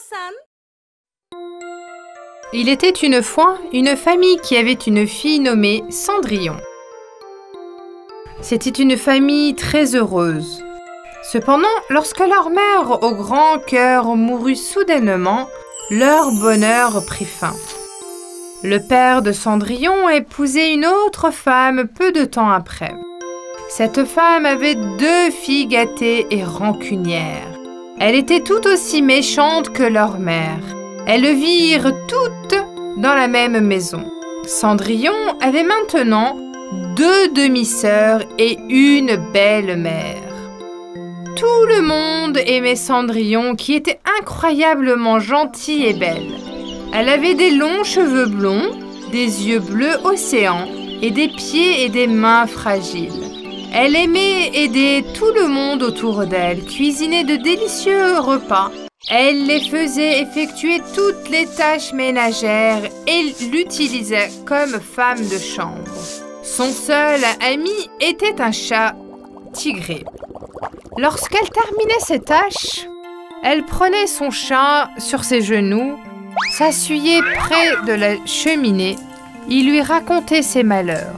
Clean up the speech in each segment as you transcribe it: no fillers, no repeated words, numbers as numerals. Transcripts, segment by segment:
San. Il était une fois une famille qui avait une fille nommée Cendrillon. C'était une famille très heureuse. Cependant, lorsque leur mère au grand cœur mourut soudainement, leur bonheur prit fin. Le père de Cendrillon épousait une autre femme peu de temps après. Cette femme avait 2 filles gâtées et rancunières. Elle était tout aussi méchante que leur mère. Elles virent toutes dans la même maison. Cendrillon avait maintenant 2 demi-sœurs et une belle-mère. Tout le monde aimait Cendrillon qui était incroyablement gentille et belle. Elle avait des longs cheveux blonds, des yeux bleus océan et des pieds et des mains fragiles. Elle aimait aider tout le monde autour d'elle, cuisiner de délicieux repas. Elle les faisait effectuer toutes les tâches ménagères et l'utilisait comme femme de chambre. Son seul ami était un chat tigré. Lorsqu'elle terminait ses tâches, elle prenait son chat sur ses genoux, s'asseyait près de la cheminée, il lui racontait ses malheurs.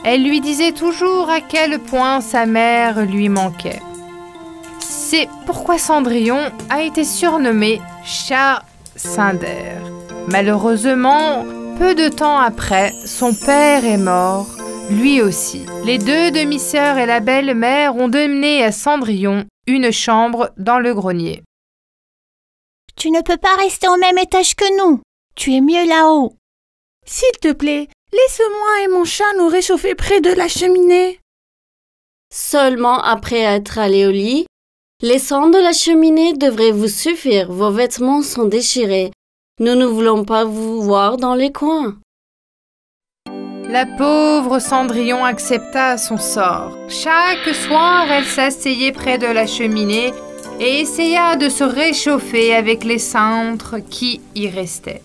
Elle lui disait toujours à quel point sa mère lui manquait. C'est pourquoi Cendrillon a été surnommé Chat Cinder. Malheureusement, peu de temps après, son père est mort, lui aussi. Les 2 demi-sœurs et la belle-mère ont donné à Cendrillon une chambre dans le grenier. Tu ne peux pas rester au même étage que nous. Tu es mieux là-haut. S'il te plaît, laisse-moi et mon chat nous réchauffer près de la cheminée. Seulement après être allé au lit, les cendres de la cheminée devraient vous suffire. Vos vêtements sont déchirés. Nous ne voulons pas vous voir dans les coins. La pauvre Cendrillon accepta son sort. Chaque soir, elle s'asseyait près de la cheminée et essaya de se réchauffer avec les cendres qui y restaient.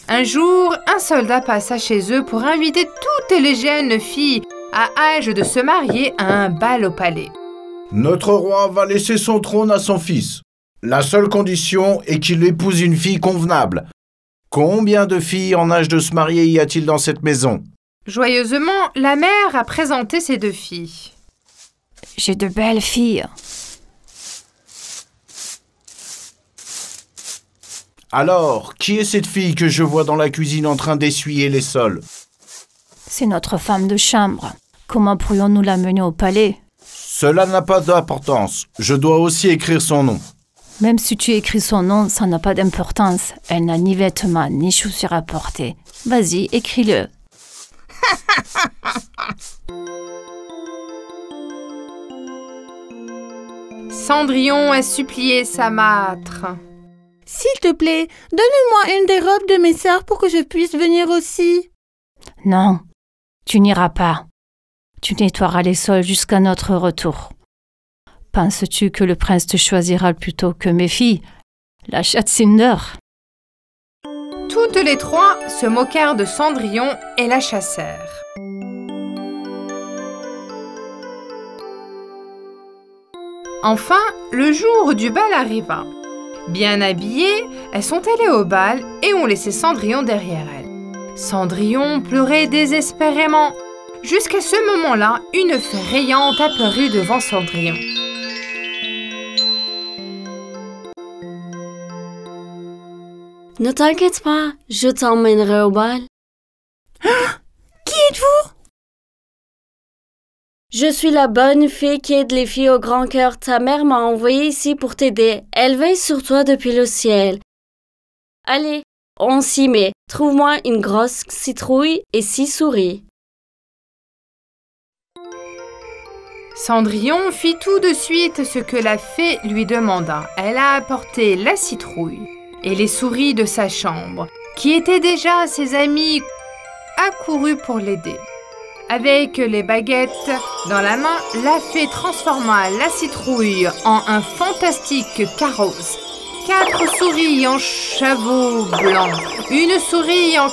Un jour, un soldat passa chez eux pour inviter toutes les jeunes filles à âge de se marier à un bal au palais. Notre roi va laisser son trône à son fils. La seule condition est qu'il épouse une fille convenable. Combien de filles en âge de se marier y a-t-il dans cette maison ? Joyeusement, la mère a présenté ses 2 filles. J'ai de belles filles. Alors, qui est cette fille que je vois dans la cuisine en train d'essuyer les sols ? C'est notre femme de chambre. Comment pourrions-nous la mener au palais ? Cela n'a pas d'importance. Je dois aussi écrire son nom. Même si tu écris son nom, ça n'a pas d'importance. Elle n'a ni vêtements, ni chaussures à porter. Vas-y, écris-le. Cendrillon a supplié sa mâtre. S'il te plaît, donne-moi une des robes de mes sœurs pour que je puisse venir aussi. Non, tu n'iras pas. Tu nettoieras les sols jusqu'à notre retour. Penses-tu que le prince te choisira plutôt que mes filles, la chatte Cinder ? Toutes les 3 se moquèrent de Cendrillon et la chassèrent. Enfin, le jour du bal arriva. Bien habillées, elles sont allées au bal et ont laissé Cendrillon derrière elles. Cendrillon pleurait désespérément. Jusqu'à ce moment-là, une fée rayante apparut devant Cendrillon. Ne t'inquiète pas, je t'emmènerai au bal. Qui êtes-vous? Je suis la bonne fée qui aide les filles au grand cœur. Ta mère m'a envoyée ici pour t'aider. Elle veille sur toi depuis le ciel. Allez, on s'y met. Trouve-moi une grosse citrouille et 6 souris. Cendrillon fit tout de suite ce que la fée lui demanda. Elle a apporté la citrouille et les souris de sa chambre, qui étaient déjà ses amis accourus pour l'aider. Avec les baguettes dans la main, la fée transforma la citrouille en un fantastique carrosse. 4 souris en chameau blanc, une souris en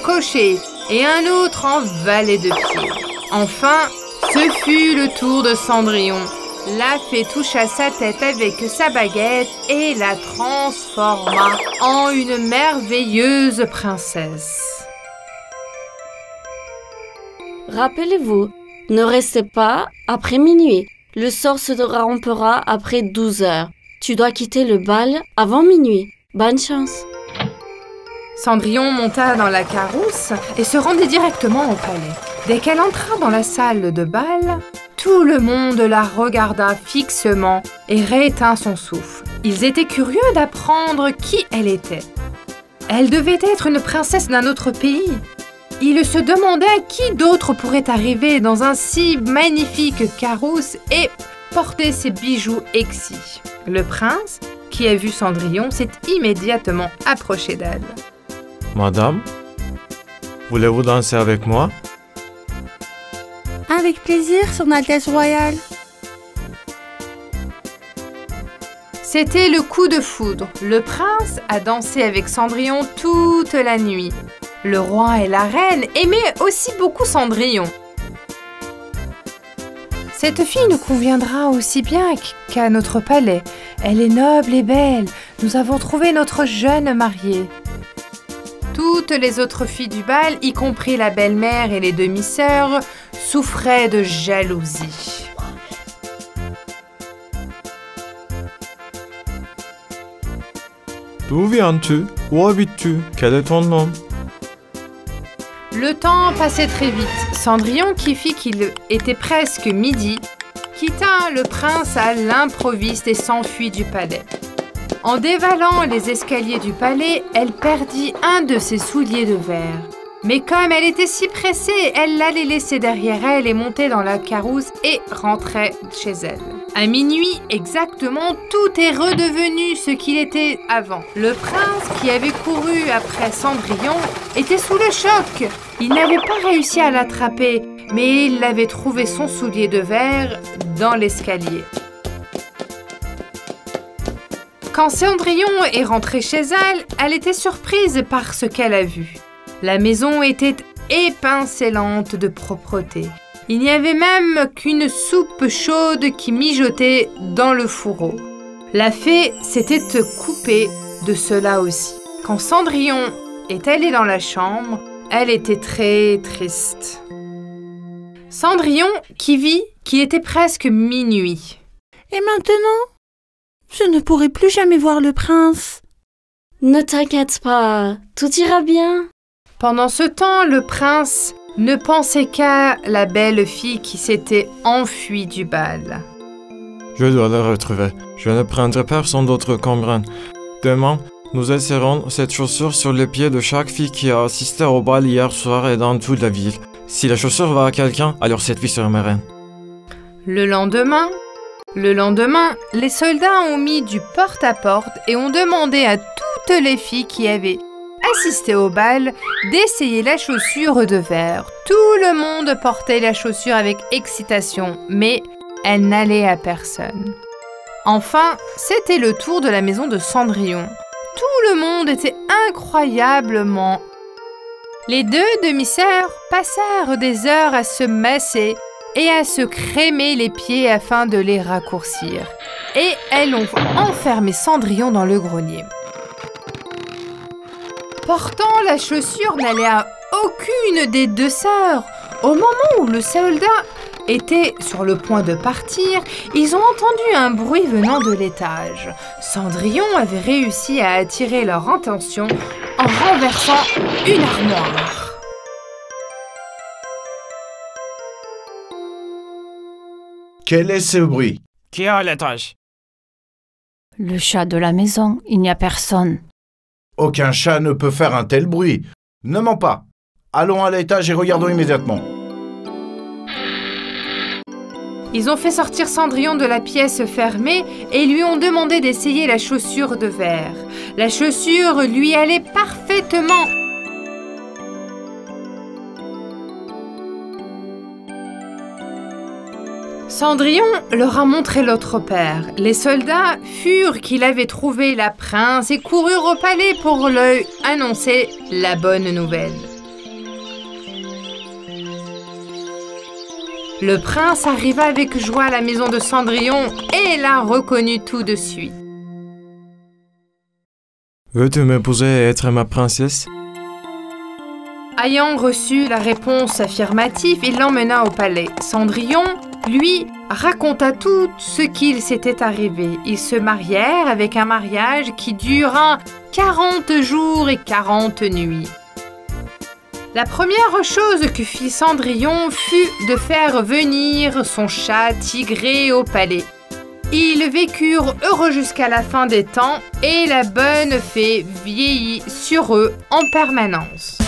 cocher et un autre en valet de pied. Enfin, ce fut le tour de Cendrillon. La fée toucha sa tête avec sa baguette et la transforma en une merveilleuse princesse. Rappelez-vous, ne restez pas après minuit. Le sort se rompera après 12 heures. Tu dois quitter le bal avant minuit. Bonne chance. Cendrillon monta dans la carrosse et se rendit directement au palais. Dès qu'elle entra dans la salle de bal, tout le monde la regarda fixement et rétint son souffle. Ils étaient curieux d'apprendre qui elle était. Elle devait être une princesse d'un autre pays. Ils se demandaient qui d'autre pourrait arriver dans un si magnifique carrosse et porter ses bijoux exquis. Le prince, qui a vu Cendrillon, s'est immédiatement approché d'elle. « Madame, voulez-vous danser avec moi ?» Avec plaisir, Son Altesse royale. C'était le coup de foudre. Le prince a dansé avec Cendrillon toute la nuit. Le roi et la reine aimaient aussi beaucoup Cendrillon. Cette fille nous conviendra aussi bien qu'à notre palais. Elle est noble et belle. Nous avons trouvé notre jeune mariée. Toutes les autres filles du bal, y compris la belle-mère et les demi-sœurs, souffraient de jalousie. D'où viens-tu? Où habites-tu? Quel est ton nom? Le temps passait très vite. Cendrillon, qui fit qu'il était presque midi, quitta le prince à l'improviste et s'enfuit du palais. En dévalant les escaliers du palais, elle perdit un de ses souliers de verre. Mais comme elle était si pressée, elle l'allait laisser derrière elle et monter dans la carrosse et rentrait chez elle. À minuit exactement, tout est redevenu ce qu'il était avant. Le prince, qui avait couru après Cendrillon, était sous le choc. Il n'avait pas réussi à l'attraper, mais il avait trouvé son soulier de verre dans l'escalier. Quand Cendrillon est rentrée chez elle, elle était surprise par ce qu'elle a vu. La maison était étincelante de propreté. Il n'y avait même qu'une soupe chaude qui mijotait dans le fourreau. La fée s'était coupée de cela aussi. Quand Cendrillon est allée dans la chambre, elle était très triste. Cendrillon qui vit qu'il était presque minuit. Et maintenant, je ne pourrai plus jamais voir le prince. Ne t'inquiète pas, tout ira bien. Pendant ce temps, le prince ne pensait qu'à la belle fille qui s'était enfuie du bal. Je dois la retrouver. Je ne prendrai personne d'autre comme reine. Demain, nous essaierons cette chaussure sur les pieds de chaque fille qui a assisté au bal hier soir et dans toute la ville. Si la chaussure va à quelqu'un, alors cette fille sera ma reine. Le lendemain, les soldats ont mis du porte-à-porte et ont demandé à toutes les filles qui avaient assisté au bal d'essayer la chaussure de verre. Tout le monde portait la chaussure avec excitation, mais elle n'allait à personne. Enfin, c'était le tour de la maison de Cendrillon. Tout le monde était incroyablement. Les deux demi-sœurs passèrent des heures à se masser et à se crémer les pieds afin de les raccourcir. Et elles ont enfermé Cendrillon dans le grenier. Portant la chaussure n'allait à aucune des deux sœurs. Au moment où le soldat était sur le point de partir, ils ont entendu un bruit venant de l'étage. Cendrillon avait réussi à attirer leur attention en renversant une armoire. Quel est ce bruit? Qui est à l'étage? Le chat de la maison, il n'y a personne. Aucun chat ne peut faire un tel bruit. Ne mens pas. Allons à l'étage et regardons immédiatement. Ils ont fait sortir Cendrillon de la pièce fermée et lui ont demandé d'essayer la chaussure de verre. La chaussure lui allait parfaitement. Cendrillon leur a montré l'autre père. Les soldats furent qu'il avait trouvé la princesse et coururent au palais pour lui annoncer la bonne nouvelle. Le prince arriva avec joie à la maison de Cendrillon et la reconnut tout de suite. Veux-tu m'épouser et être ma princesse? Ayant reçu la réponse affirmative, il l'emmena au palais. Cendrillon, lui, raconta tout ce qu'il s'était arrivé. Ils se marièrent avec un mariage qui dura 40 jours et 40 nuits. La première chose que fit Cendrillon fut de faire venir son chat Tigré au palais. Ils vécurent heureux jusqu'à la fin des temps et la bonne fée vieillit sur eux en permanence.